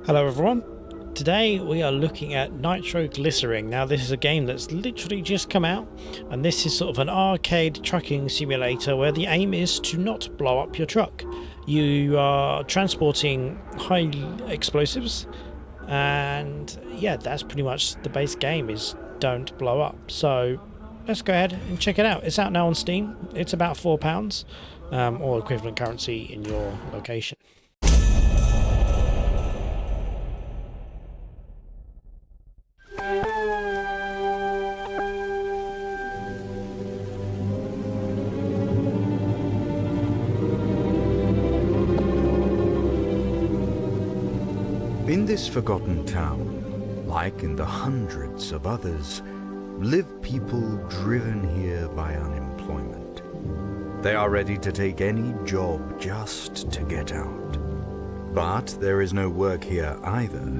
Hello everyone, today we are looking at Nitroglycerine. Now this is a game that's literally just come out, and this is sort of an arcade trucking simulator where the aim is to not blow up your truck. You are transporting high explosives, and yeah, that's pretty much the base game, is don't blow up. So let's go ahead and check it out. It's out now on Steam. It's about £4 or equivalent currency in your location. In this forgotten town, like in the hundreds of others, live people driven here by unemployment. They are ready to take any job just to get out. But there is no work here either.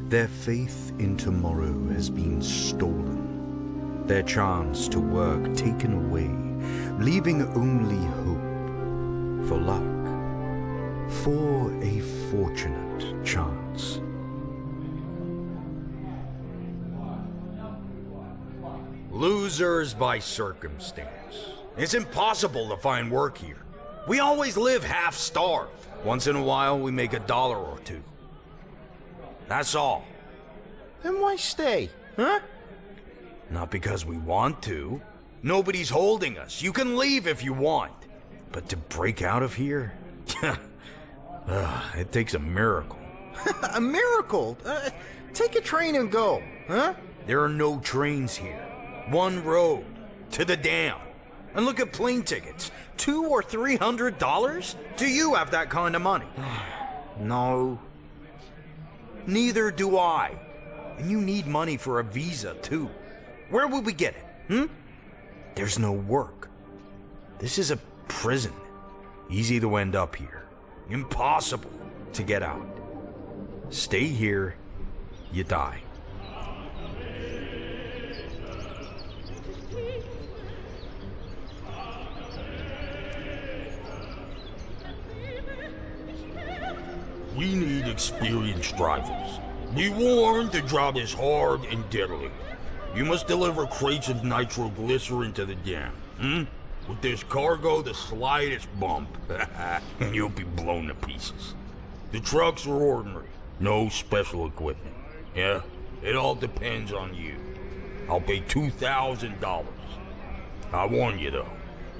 Their faith in tomorrow has been stolen. Their chance to work taken away, leaving only hope for luck, for a fortunate chance. Losers by circumstance. It's impossible to find work here. We always live half-starved. Once in a while, we make $1 or $2. That's all. Then why stay, huh? Not because we want to. Nobody's holding us. You can leave if you want. But to break out of here? It takes a miracle. A miracle? Take a train and go, huh? There are no trains here. One road. To the dam. And look at plane tickets. $200 or $300? Do you have that kind of money? No. Neither do I. And you need money for a visa, too. Where would we get it, There's no work. This is a prison. Easy to end up here. Impossible to get out. Stay here, you die. We need experienced drivers. Be warned, the job is hard and deadly. You must deliver crates of nitroglycerin to the dam, With this cargo, the slightest bump, and you'll be blown to pieces. The trucks are ordinary, no special equipment. Yeah, it all depends on you. I'll pay $2,000. I warn you though,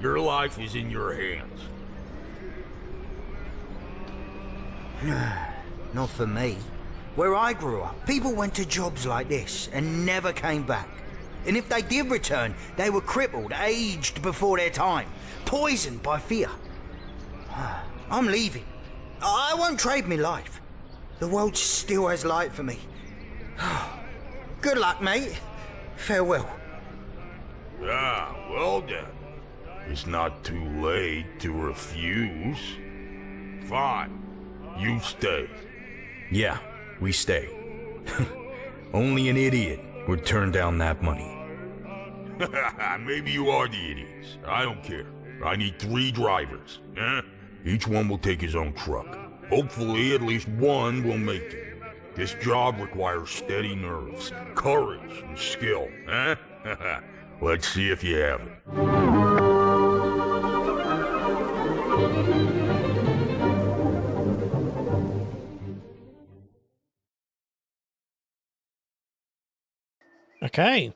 your life is in your hands. Not for me. Where I grew up, people went to jobs like this and never came back. And if they did return, they were crippled, aged before their time, poisoned by fear. I'm leaving. I won't trade me life. The world still has light for me. Good luck, mate. Farewell. Ah, well then. It's not too late to refuse. Fine. You stay. Yeah, we stay. Only an idiot would turn down that money. Maybe you are the idiots. I don't care. I need 3 drivers. Each one will take his own truck. Hopefully, at least one will make it. This job requires steady nerves, courage, and skill. Let's see if you have it. Okay,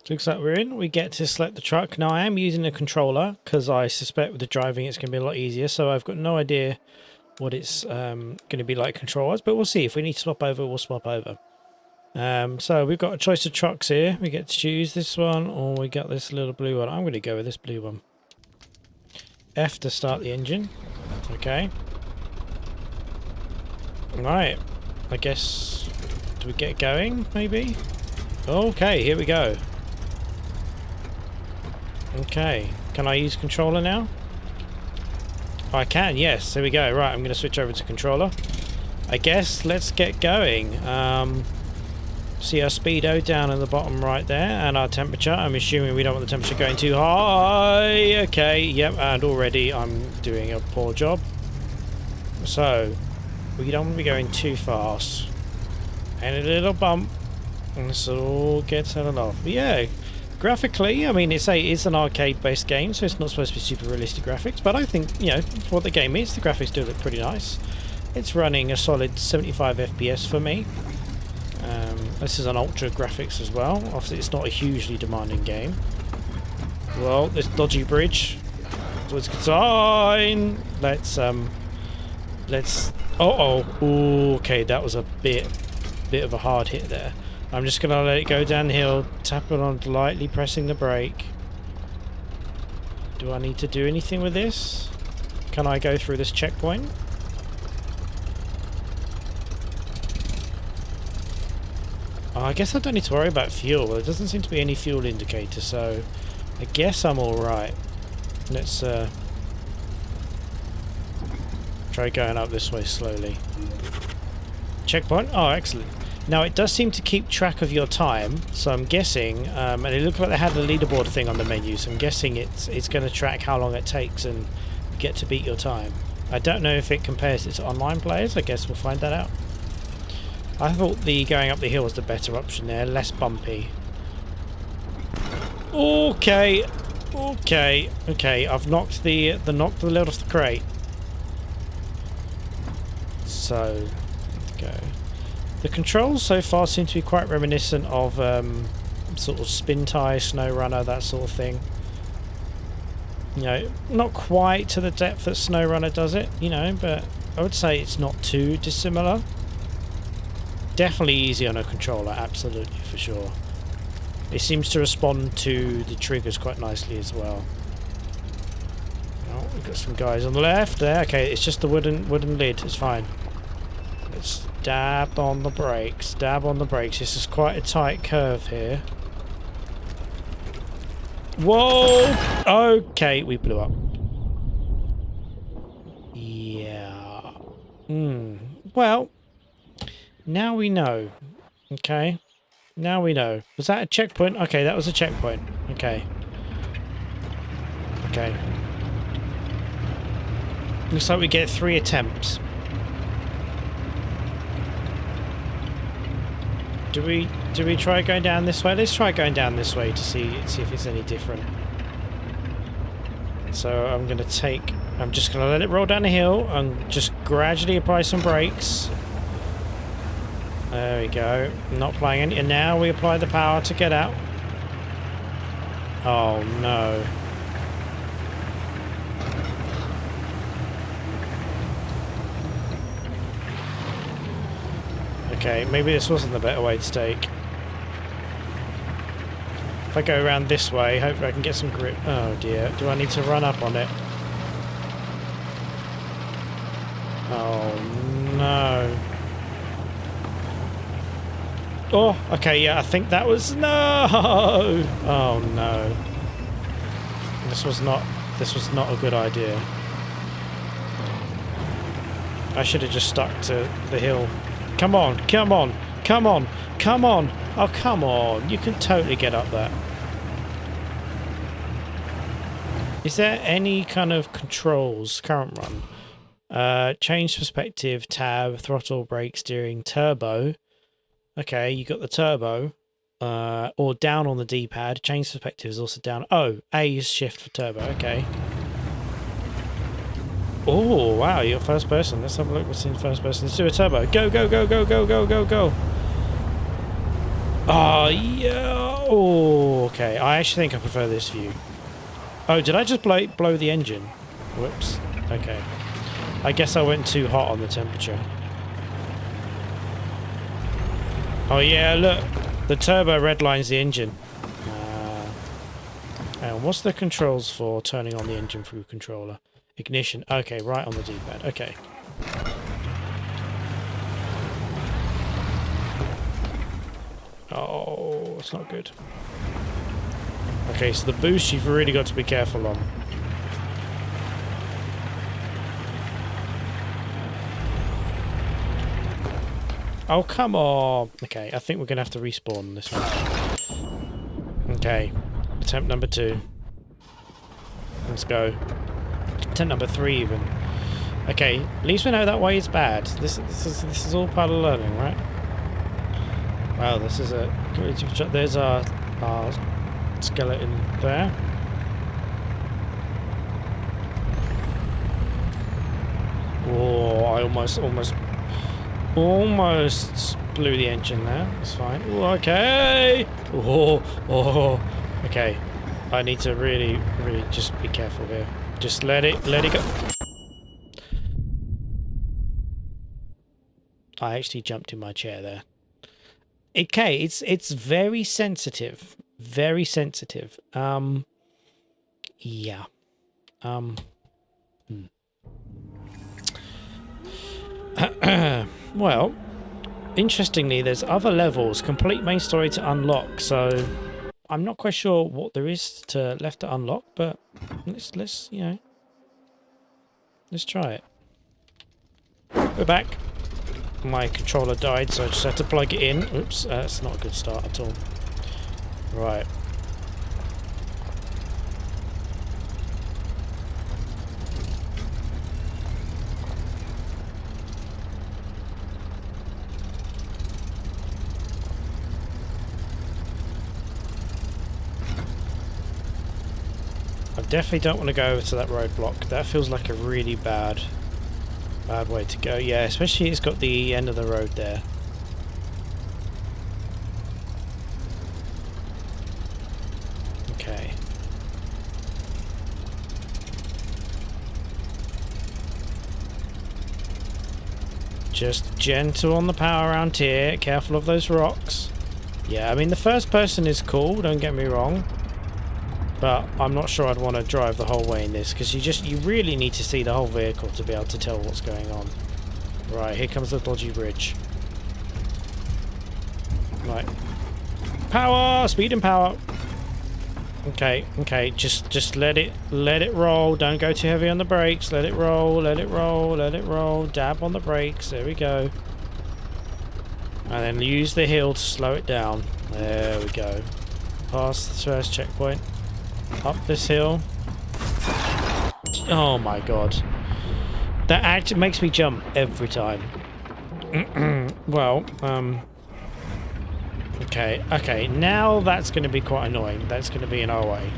looks like we're in. We get to select the truck. Now I am using a controller because I suspect with the driving it's going to be a lot easier, so I've got no idea what it's going to be like control-wise, but we'll see. If we need to swap over, we'll swap over. So we've got a choice of trucks here. We get to choose this one, or we got this little blue one. I'm going to go with this blue one. F to start the engine. Okay. Right. I guess, do we get going, maybe? Okay, here we go. Okay, can I use controller now? I can, yes, there we go. Right, I'm going to switch over to controller. I guess let's get going. See our speedo down in the bottom right there, and our temperature. I'm assuming we don't want the temperature going too high. Okay, yep, and already I'm doing a poor job. So, We don't want to be going too fast. And a little bump, and this all gets settled off. But yeah, graphically, I mean, it's an arcade-based game, so it's not supposed to be super realistic graphics. But I think, you know, for what the game is, the graphics do look pretty nice. It's running a solid 75 FPS for me. This is an ultra graphics as well. Obviously, it's not a hugely demanding game. Well, this dodgy bridge. So it's sign. Let's. Okay, that was a bit of a hard hit there. I'm just gonna let it go downhill, tap it on, lightly pressing the brake. Do I need to do anything with this? Can I go through this checkpoint? Oh, I guess I don't need to worry about fuel. There doesn't seem to be any fuel indicator, so I guess I'm alright. Let's try going up this way slowly. Checkpoint? Oh, excellent. Now, it does seem to keep track of your time, so I'm guessing, and it looked like they had the leaderboard thing on the menu, so I'm guessing it's going to track how long it takes and get to beat your time. I don't know if it compares it to online players. I guess we'll find that out. I thought the going up the hill was the better option there, less bumpy. Okay, I've knocked the lid off the crate. So, let's go. The controls so far seem to be quite reminiscent of sort of Spin Tie, Snow Runner, that sort of thing. You know, not quite to the depth that Snow Runner does it, you know, but I would say it's not too dissimilar. Definitely easy on a controller, absolutely, for sure. It seems to respond to the triggers quite nicely as well. Oh, we've got some guys on the left there. Okay, it's just the wooden lid, it's fine. Let's dab on the brakes, dab on the brakes. This is quite a tight curve here. Whoa! Okay, we blew up. Yeah. Well, now we know. Okay. Now we know. Was that a checkpoint? Okay, that was a checkpoint. Okay. Okay. Looks like we get 3 attempts. Do we try going down this way? Let's try going down this way to see if it's any different. So I'm just gonna let it roll down the hill and just gradually apply some brakes. There we go. Not applying any, and now we apply the power to get out. Oh no. Okay, maybe this wasn't the better way to take. If I go around this way, hopefully I can get some grip. Oh dear, do I need to run up on it? Oh no. Oh, okay, yeah, I think that was... No! Oh no. This was not a good idea. I should have just stuck to the hill. Come on, come on, come on, come on. Oh, come on. You can totally get up there. Is there any kind of controls, current run? Change perspective, tab, throttle, brake, steering, turbo. Okay, you got the turbo. Or down on the D-pad. Change perspective is also down. Oh, A is shift for turbo. Okay. Oh, wow, you're first person. Let's have a look what's in first person. Let's do a turbo. Go, go, go, go, go, go, go, go. Oh, yeah. Oh, okay. I actually think I prefer this view. Oh, did I just blow the engine? Whoops. Okay. I guess I went too hot on the temperature. Oh, yeah, look. The turbo redlines the engine. And what's the controls for turning on the engine through controller? Ignition. Okay, right on the D-pad. Okay. Oh, it's not good. Okay, so the boost you've really got to be careful on. Oh, come on. Okay, I think we're going to have to respawn this one. Okay, attempt number 2. Let's go. Attempt number 3 even. Okay, at least we know that way is bad. This is all part of learning, right? Wow, this is a... There's our skeleton there. Oh, I almost blew the engine there. That's fine. Ooh, okay. Oh, okay. I need to really just be careful here. Just let it go. I actually jumped in my chair there. Okay, it's very sensitive. Very sensitive. Yeah. Well, interestingly, there's other levels, complete main story to unlock, so I'm not quite sure what there is left to unlock, but let's you know, let's try it. We're back. My controller died, so I just had to plug it in. Oops, that's not a good start at all. Right. I definitely don't want to go over to that roadblock. That feels like a really bad way to go. Yeah, especially it's got the end of the road there. Okay. Just gentle on the power around here. Careful of those rocks. Yeah, I mean the first person is cool, don't get me wrong. But I'm not sure I'd want to drive the whole way in this, because you really need to see the whole vehicle to be able to tell what's going on. Right, here comes the dodgy bridge. Right. Power! Speed and power! Okay, just let it roll. Don't go too heavy on the brakes. Let it roll, let it roll, let it roll. Dab on the brakes, there we go. And then use the hill to slow it down. There we go. Past the first checkpoint. Up this hill. Oh my god. That actually makes me jump every time. Well, okay, now that's going to be quite annoying. That's going to be in our way.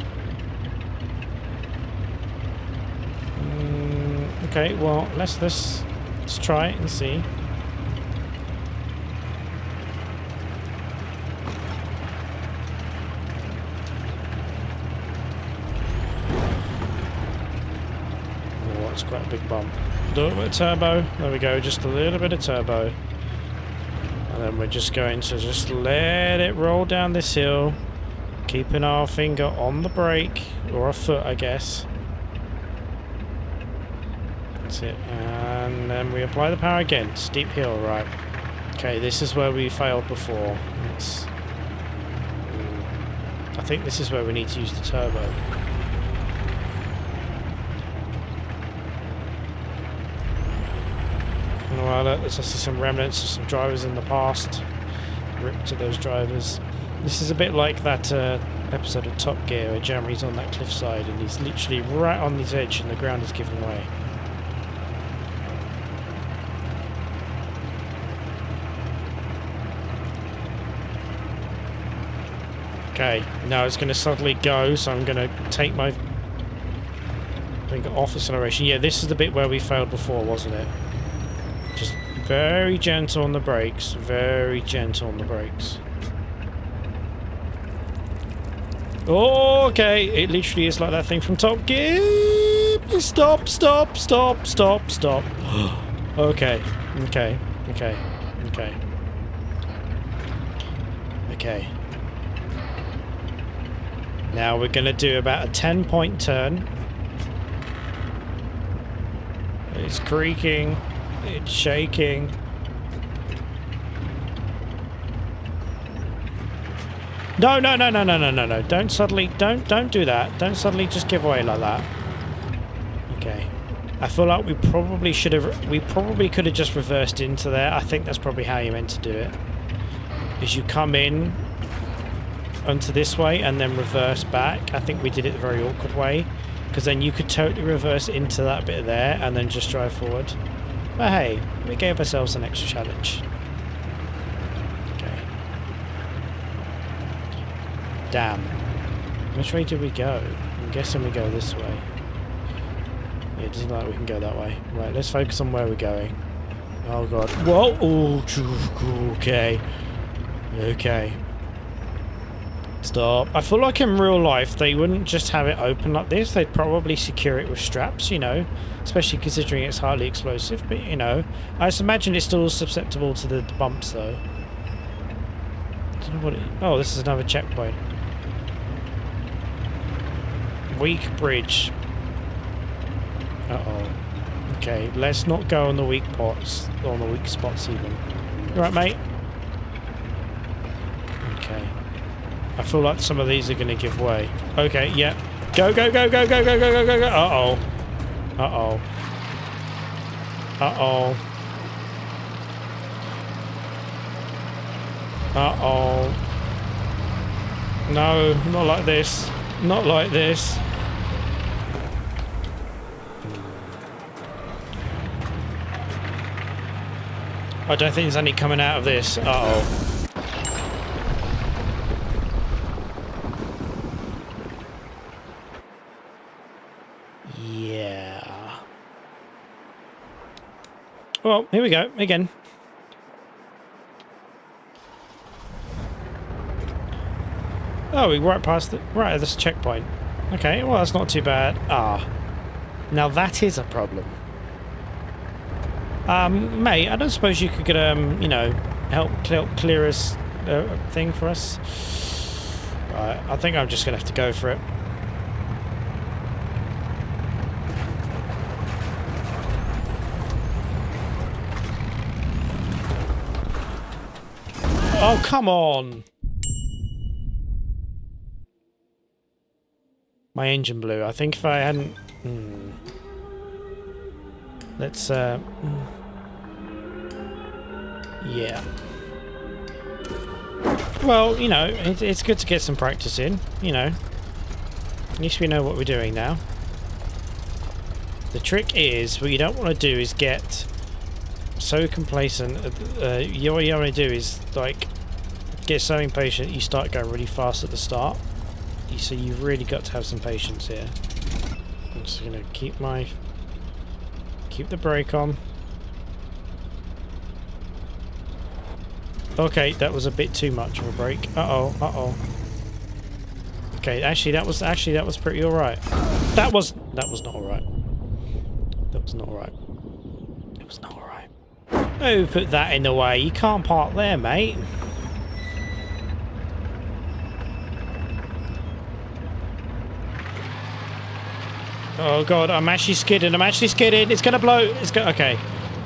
Okay, well, let's try it and see. Quite a big bump. Do it with turbo. There we go, just a little bit of turbo. And then we're just going to just let it roll down this hill, keeping our finger on the brake, or our foot, I guess. That's it. And then we apply the power again. Steep hill, right. Okay, this is where we failed before. I think this is where we need to use the turbo. Well, there's also some remnants of some drivers in the past. Rip to those drivers. This is a bit like that episode of Top Gear where Jeremy's on that cliffside and he's literally right on his edge and the ground is giving way. Okay, now it's going to suddenly go, so I'm going to take my finger off acceleration. Yeah, this is the bit where we failed before, wasn't it? Just very gentle on the brakes. Very gentle on the brakes. Oh, okay. It literally is like that thing from Top Gear. Stop, stop, stop, stop, stop. Okay. Okay. Okay. Okay. Okay. Now we're going to do about a 10-point turn. It's creaking. It's shaking. No, no, no, no, no, no, no, no. Don't suddenly, don't do that. Don't suddenly just give away like that. Okay. I feel like we probably could have just reversed into there. I think that's probably how you meant to do it. Is you come in onto this way and then reverse back. I think we did it the very awkward way. Because because then you could totally reverse into that bit there and then just drive forward. But hey, we gave ourselves an extra challenge. Okay. Damn. Which way did we go? I'm guessing we go this way. Yeah, it doesn't look like we can go that way. Right, let's focus on where we're going. Oh god. Whoa! Oh, okay. Okay. Stop. I feel like in real life they wouldn't just have it open like this. They'd probably secure it with straps, you know. Especially considering it's highly explosive. But, you know, I just imagine it's still susceptible to the bumps, though. I don't know what it... Oh, this is another checkpoint. Weak bridge. Uh-oh. Okay, let's not go on the weak spots. Or on the weak spots, even. You right, mate? Okay. I feel like some of these are going to give way. Okay, yeah. Go, go, go, go, go, go, go, go, go, go. Uh-oh. Uh-oh. Uh-oh. Uh-oh. No, not like this. Not like this. I don't think there's any coming out of this. Uh-oh. Yeah. Well, here we go. Again. Oh, we right past the... Right at this checkpoint. Okay, well, that's not too bad. Ah. Now that is a problem. Mate, I don't suppose you could get, you know, help clear us thing for us? Right, I think I'm just going to have to go for it. Oh, come on! My engine blew. I think if I hadn't... Let's, yeah. Well, you know, it's good to get some practice in, you know. At least we know what we're doing now. The trick is, what you don't want to do is get so complacent. What you want to do is, like, get so impatient you start going really fast at the start. So you've really got to have some patience here. I'm just going to keep the brake on. Okay, that was a bit too much of a brake. Uh-oh, uh-oh. Okay, actually that was pretty alright. That was not alright. That was not alright. It was not alright. Oh, put that in the way. You can't park there, mate. Oh god, I'm actually skidding. It's gonna blow. Okay.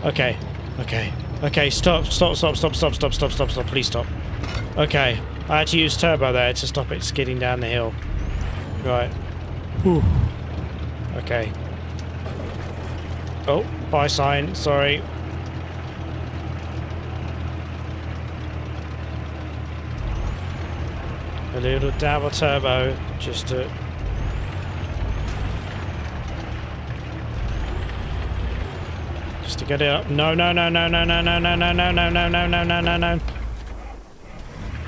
Okay. Okay. Okay, stop. Please stop. Okay. I had to use turbo there to stop it skidding down the hill. Right. Whew. Okay. Oh, bye sign. Sorry. A little dab of turbo just to... Just to get it up. No.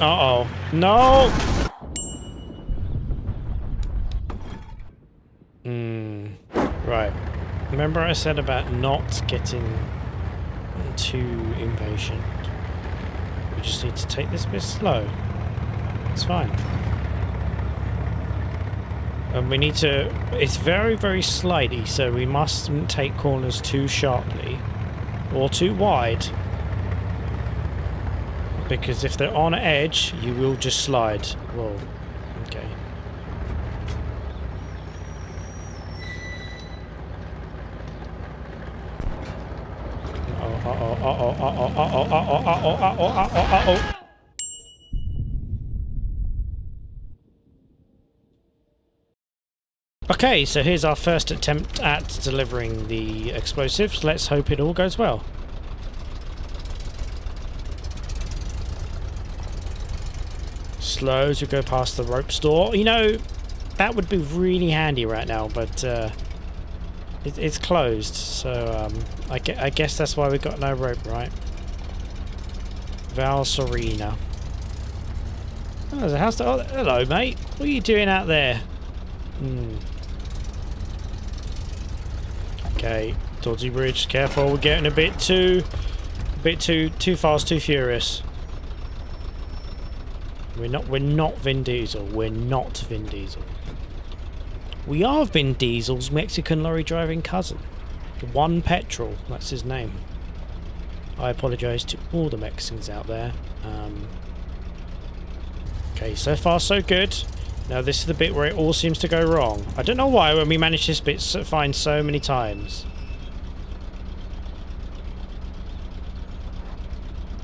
Uh-oh. No! Right. Remember I said about not getting too impatient. We just need to take this bit slow. It's fine. And we need to... It's very, very slidey, so we mustn't take corners too sharply. Or too wide. Because if they're on edge, you will just slide. Whoa. Okay. Uh-oh. Okay, so here's our first attempt at delivering the explosives. Let's hope it all goes well. Slow as we go past the rope store. You know, that would be really handy right now, but it's closed, so I guess that's why we got no rope, right? Val Serena. Oh, there's a house. Oh, hello, mate. What are you doing out there? Okay, dodgy bridge. Careful, we're getting a bit too fast, too furious. We're not Vin Diesel. We're not Vin Diesel. We are Vin Diesel's Mexican lorry driving cousin. One Petrol, that's his name. I apologise to all the Mexicans out there. Okay, so far so good. Now this is the bit where it all seems to go wrong. I don't know why when we manage this bit find so many times.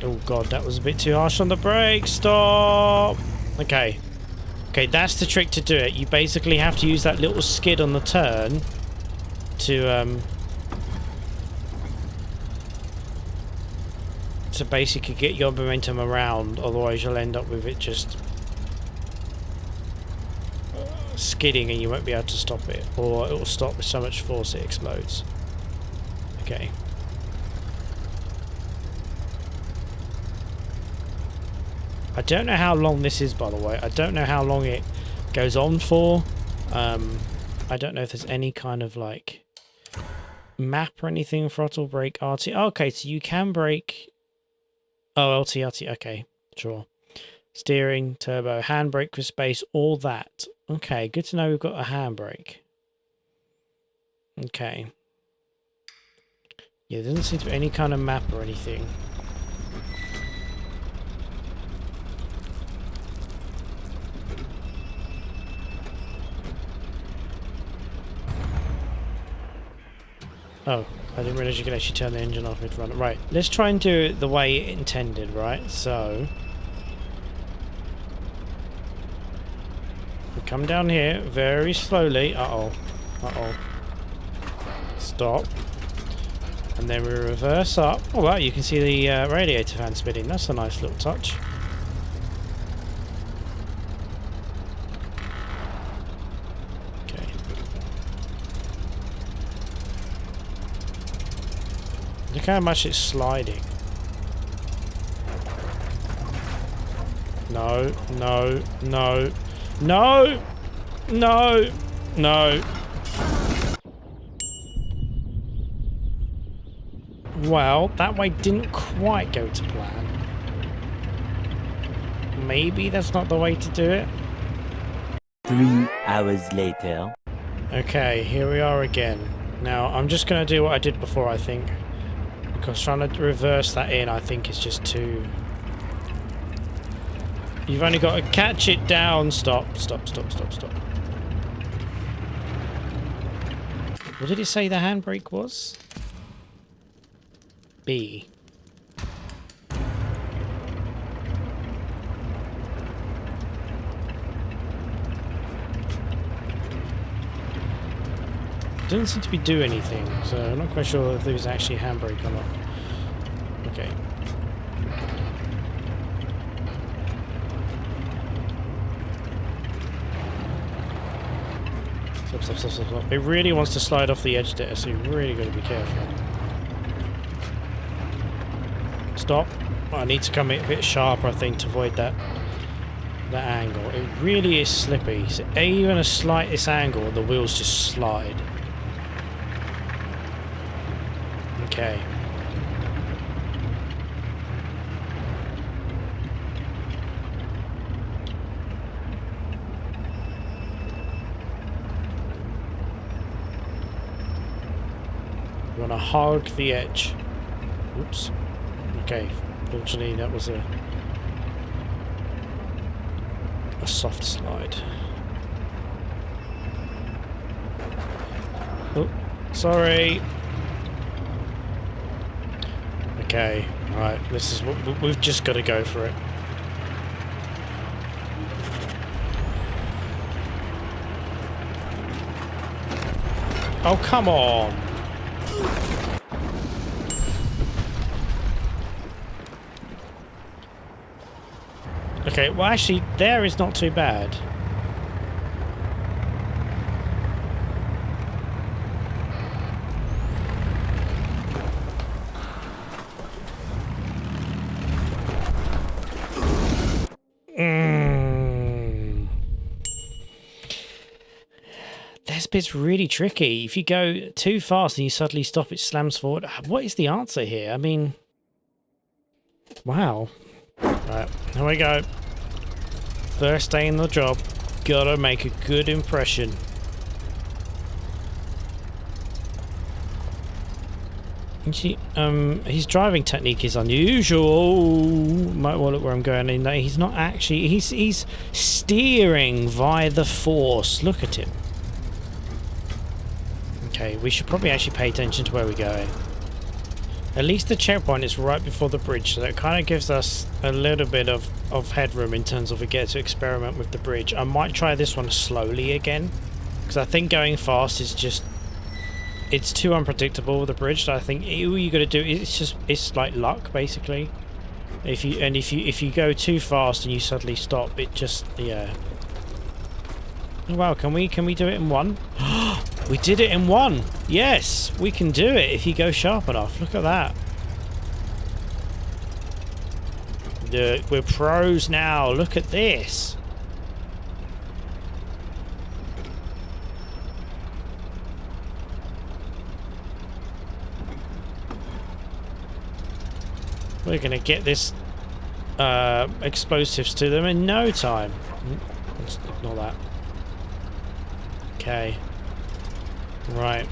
Oh god, that was a bit too harsh on the brake. Stop! Okay. Okay, that's the trick to do it. You basically have to use that little skid on the turn to basically get your momentum around, otherwise you'll end up with it just skidding and you won't be able to stop it, or it will stop with so much force it explodes. Okay. I don't know how long this is, by the way. I don't know how long it goes on for. I don't know if there's any kind of like map or anything. Throttle, brake, RT. Oh, okay, so you can brake. Oh, LT, RT. Okay, sure. Steering, turbo, handbrake for space, all that. Okay, good to know we've got a handbrake. Okay. Yeah, there doesn't seem to be any kind of map or anything. Oh, I didn't realise you could actually turn the engine off mid-run. Right, let's try and do it the way it intended, right? So we come down here very slowly. Uh-oh. Uh-oh. Stop. And then we reverse up. Oh, wow, you can see the radiator fan spinning. That's a nice little touch. Okay. Look how much it's sliding. No, no, no, no, no, no. Well, that way didn't quite go to plan. Maybe that's not the way to do it. 3 hours later. Okay, here we are again. Now, I'm just going to do what I did before, I think. Because trying to reverse that in, I think, is just too... You've only got to catch it down. Stop, stop, stop, stop, stop. What did it say the handbrake was? B. Doesn't seem to be do anything, so I'm not quite sure if there was actually a handbrake or not. Okay. Stop, stop, stop, stop, stop. It really wants to slide off the edge there, so you've really got to be careful. Stop. Well, I need to come a bit sharper, I think, to avoid that angle. It really is slippy. So even a slightest angle, the wheels just slide. Okay. You want to hog the edge. Oops. Okay, fortunately that was a soft slide. Oh, sorry. Okay, alright, this is what we've just got to go for it. Oh, come on. Okay, well actually, there is not too bad. bit's really tricky. If you go too fast and you suddenly stop, it slams forward. What is the answer here? I mean, wow. Right, here we go. First day in the job. Gotta make a good impression. His driving technique is unusual. Might well look where I'm going in. He's not actually. He's steering via the force. Look at him. Okay, we should probably actually pay attention to where we're going. At least the checkpoint is right before the bridge, so that kind of gives us a little bit of headroom in terms of we get to experiment with the bridge. I might try this one slowly again, because I think going fast is just... It's too unpredictable with the bridge. So I think all you got to do is it's like luck basically. If you go too fast and you suddenly stop, it just yeah. Oh, wow, can we do it in one? We did it in one. Yes, we can do it if you go sharp enough. Look at that. Look, we're pros now. Look at this. We're going to get this explosives to them in no time. Let's ignore that. Okay. Right.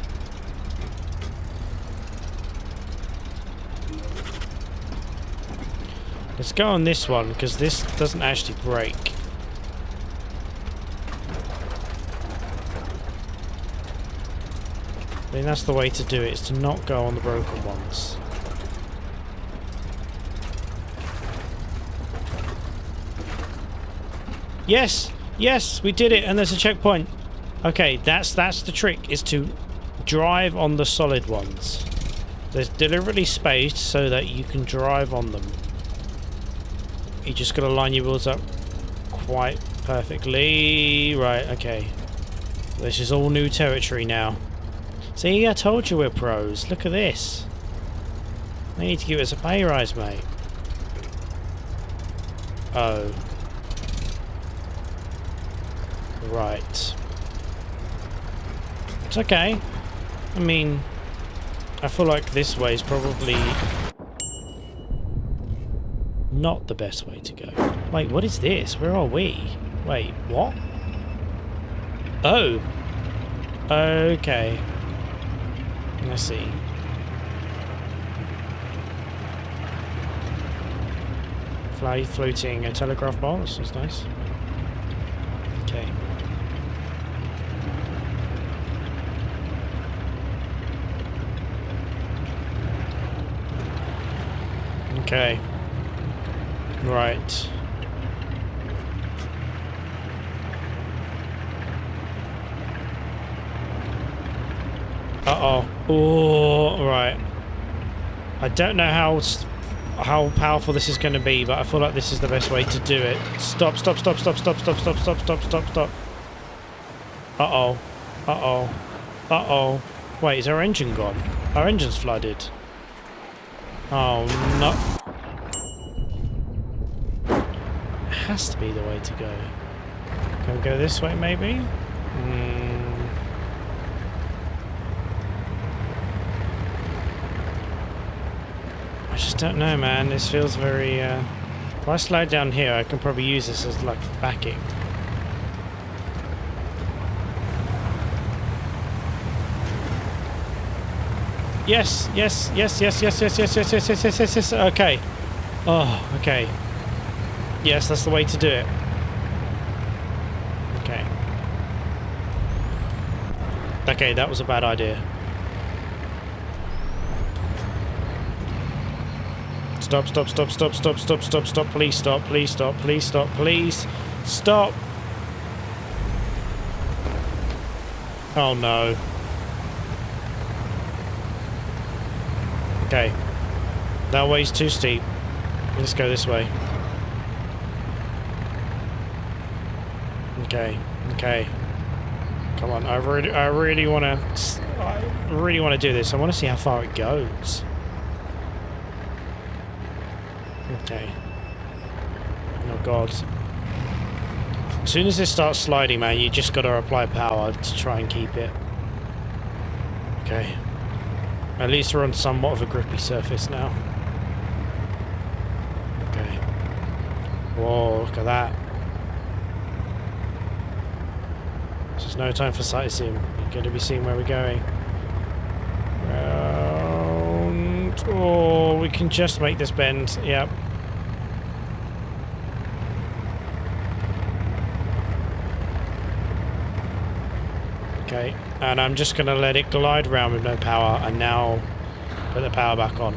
Let's go on this one, because this doesn't actually break. I think that's the way to do it, is to not go on the broken ones. Yes! Yes! We did it, and there's a checkpoint. Okay, that's the trick, is to drive on the solid ones. They're deliberately spaced so that you can drive on them. You just got to line your wheels up quite perfectly. Right, okay. This is all new territory now. See, I told you we're pros. Look at this. They need to give us a pay rise, mate. Oh. Right. It's okay. I mean, I feel like this way is probably not the best way to go. Wait, what is this? Where are we? Wait, what? Oh. Okay. Let's see. Floating a telegraph pole. This is nice. Okay. Okay. Right. Uh-oh. Oh, right. I don't know how powerful this is going to be, but I feel like this is the best way to do it. Stop, stop, stop, stop, stop, stop, stop, stop, stop, stop, stop. Uh-oh. Uh-oh. Uh-oh. Wait, is our engine gone? Our engine's flooded. Oh, no. It has to be the way to go. Can we go this way, maybe? I just don't know, man. This feels very... If I slow down here, I can probably use this as, like, backing. Yes, yes, yes, yes, yes, yes, yes, yes, yes, yes, yes, yes, yes, okay. Oh, okay. Yes, that's the way to do it. Okay. Okay, that was a bad idea. Stop, stop, stop, stop, stop, stop, stop, stop, please stop, please stop, please stop, please stop. Oh no. Okay. That way's too steep. Let's go this way. Okay. Okay. Come on. I really want to do this. I want to see how far it goes. Okay. Oh god. As soon as this starts sliding, man, you just got to apply power to try and keep it. Okay. At least we're on somewhat of a grippy surface now. Okay. Whoa, look at that. There's no time for sightseeing. You're going to be seeing where we're going. Round. Oh, we can just make this bend. Yep. Okay, and I'm just going to let it glide around with no power, and now put the power back on.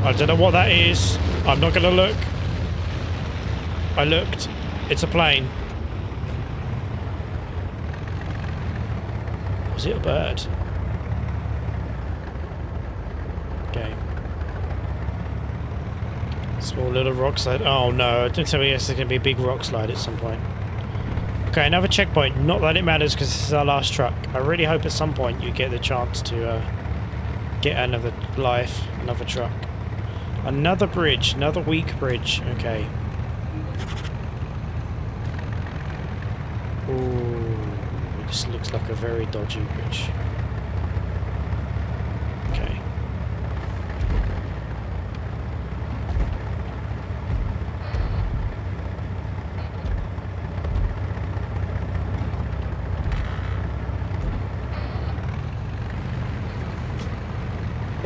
I don't know what that is. I'm not going to look. I looked. It's a plane. Was it a bird? Okay. Small little rock slide. Oh no, don't tell me there's going to be a big rock slide at some point. Okay, another checkpoint. Not that it matters because this is our last truck. I really hope at some point you get the chance to get another life, another truck. Another bridge, another weak bridge. Okay. Ooh, this looks like a very dodgy bridge. Okay.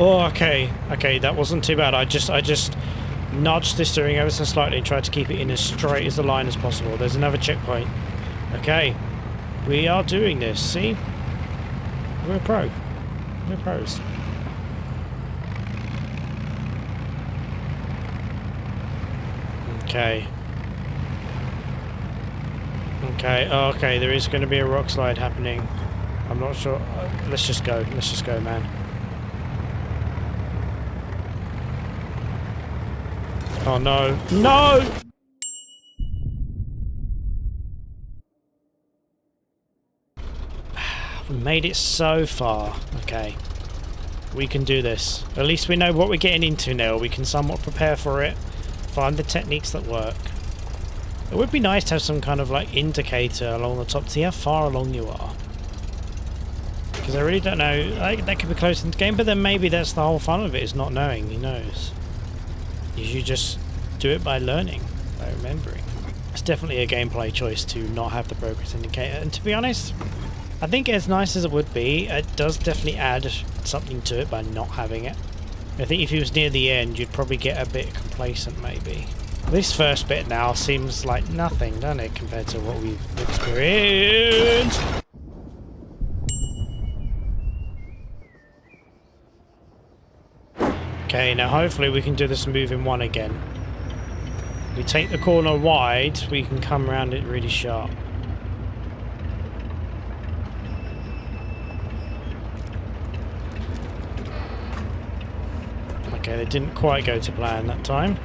Oh, okay. Okay, that wasn't too bad. I just nudged the steering ever so slightly and tried to keep it in as straight as the line as possible. There's another checkpoint. Okay. We are doing this, see? We're a pro. We're pros. Okay. Okay, oh, okay, there is going to be a rock slide happening. I'm not sure. Let's just go. Let's just go, man. Oh no. No! We made it so far. Okay. We can do this. At least we know what we're getting into now. We can somewhat prepare for it. Find the techniques that work. It would be nice to have some kind of like indicator along the top to see how far along you are. Because I really don't know. That could be close in the game, but then maybe that's the whole fun of it, is not knowing. Who knows? You should just do it by learning, by remembering. It's definitely a gameplay choice to not have the progress indicator. And to be honest, I think as nice as it would be, it does definitely add something to it by not having it. I think if it was near the end, you'd probably get a bit complacent, maybe. This first bit now seems like nothing, doesn't it, compared to what we've experienced? Okay, now hopefully we can do this move in one again. We take the corner wide, we can come around it really sharp. Okay, they didn't quite go to plan that time.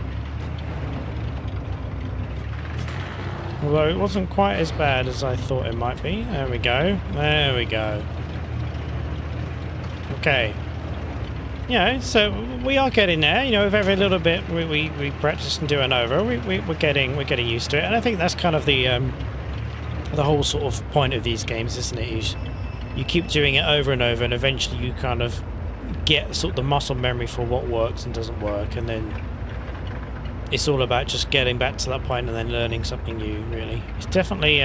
Although it wasn't quite as bad as I thought it might be. There we go. There we go. Okay. You know, so we are getting there. You know, with every little bit we practice and do an over, we're getting used to it. And I think that's kind of the whole sort of point of these games, isn't it? Is you keep doing it over and over, and eventually you kind of get sort of the muscle memory for what works and doesn't work, and then it's all about just getting back to that point and then learning something new, really. It's definitely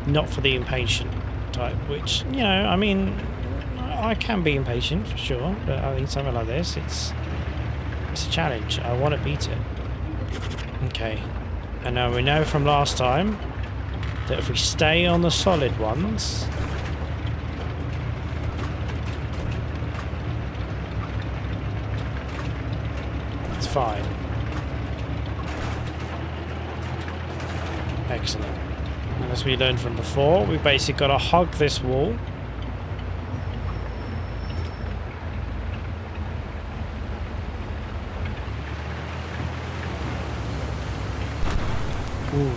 not for the impatient type, which, you know, I mean, I can be impatient for sure, but I think something like this, it's a challenge. I want to beat it. Okay, and now we know from last time that if we stay on the solid ones, it's fine. Excellent. And as we learned from before, we basically got to hug this wall. Ooh.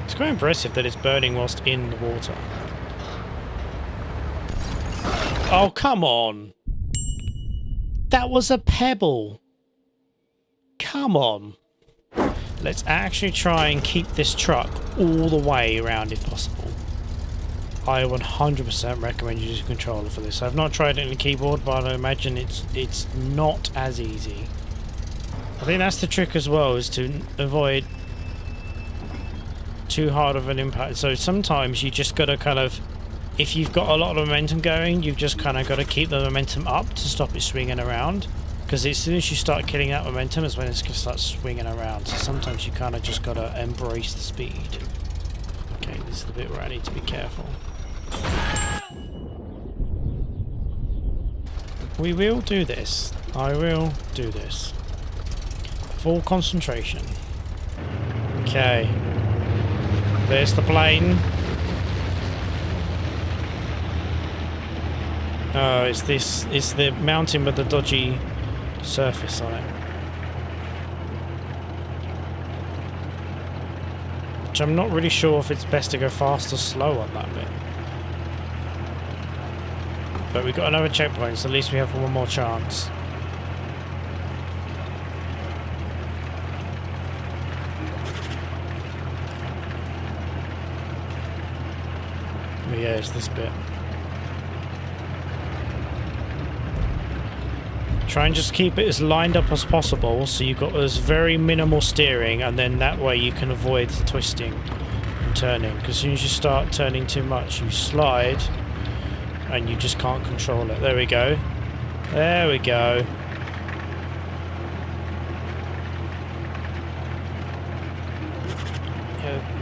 It's quite impressive that it's burning whilst in the water. Oh, come on! That was a pebble. Come on. Let's actually try and keep this truck all the way around if possible. I 100% recommend using a controller for this. I've not tried it in the keyboard, but I imagine it's not as easy. I think that's the trick as well, is to avoid too hard of an impact. So sometimes you just got to kind of, if you've got a lot of momentum going, you've just kind of got to keep the momentum up to stop it swinging around. Because as soon as you start killing that momentum is when it's going to start swinging around. So sometimes you kind of just got to embrace the speed. Okay, this is the bit where I need to be careful. We will do this. I will do this. Full concentration. Okay. There's the plane. Oh, it's this. It's the mountain with the dodgy surface on it. Which I'm not really sure if it's best to go fast or slow on that bit. But we've got another checkpoint, so at least we have one more chance. Yeah, it's this bit. Try and just keep it as lined up as possible, so you've got as very minimal steering, and then that way you can avoid twisting and turning. Because as soon as you start turning too much, you slide, and you just can't control it. There we go. There we go.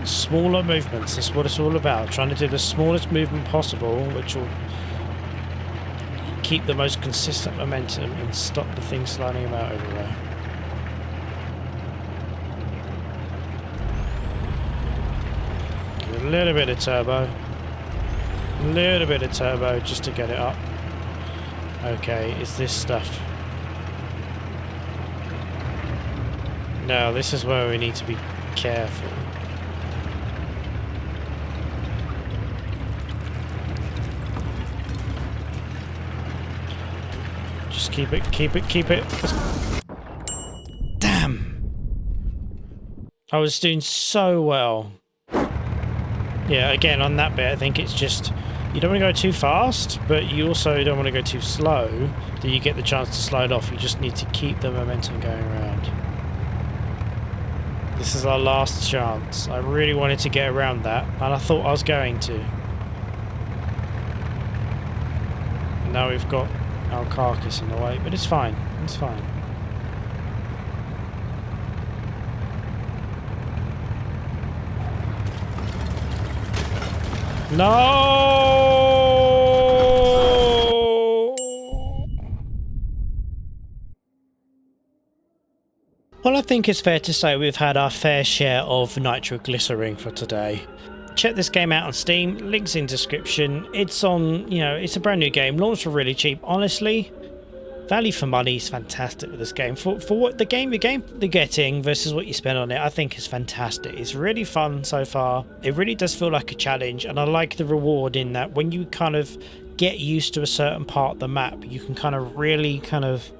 Smaller movements, that's what it's all about. Trying to do the smallest movement possible, which will keep the most consistent momentum and stop the thing sliding about everywhere. Give it a little bit of turbo. A little bit of turbo just to get it up. Okay, it's this stuff. Now, this is where we need to be careful. Just keep it, keep it, keep it. Damn! I was doing so well. Yeah, again, on that bit, I think it's just, you don't want to go too fast, but you also don't want to go too slow, that you get the chance to slide off. You just need to keep the momentum going around. This is our last chance. I really wanted to get around that, and I thought I was going to. Now we've got our carcass in the way, but it's fine. It's fine. No! Well, I think it's fair to say we've had our fair share of nitroglycerine for today. Check this game out on Steam, links in description. It's on, you know, it's a brand new game, launched for really cheap. Honestly, value for money is fantastic with this game. For what the game you're getting versus what you spend on it, I think is fantastic. It's really fun so far. It really does feel like a challenge, and I like the reward in that when you kind of get used to a certain part of the map, you can kind of really kind of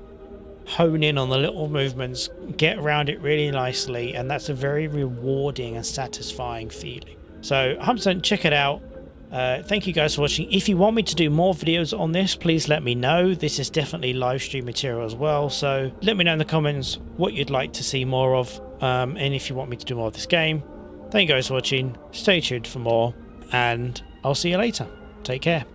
hone in on the little movements, get around it really nicely, and that's a very rewarding and satisfying feeling. So 100% check it out. Thank you guys for watching. If you want me to do more videos on this, please let me know. This is definitely live stream material as well, so let me know in the comments what you'd like to see more of, and if you want me to do more of this game. Thank you guys for watching. Stay tuned for more, and I'll see you later. Take care.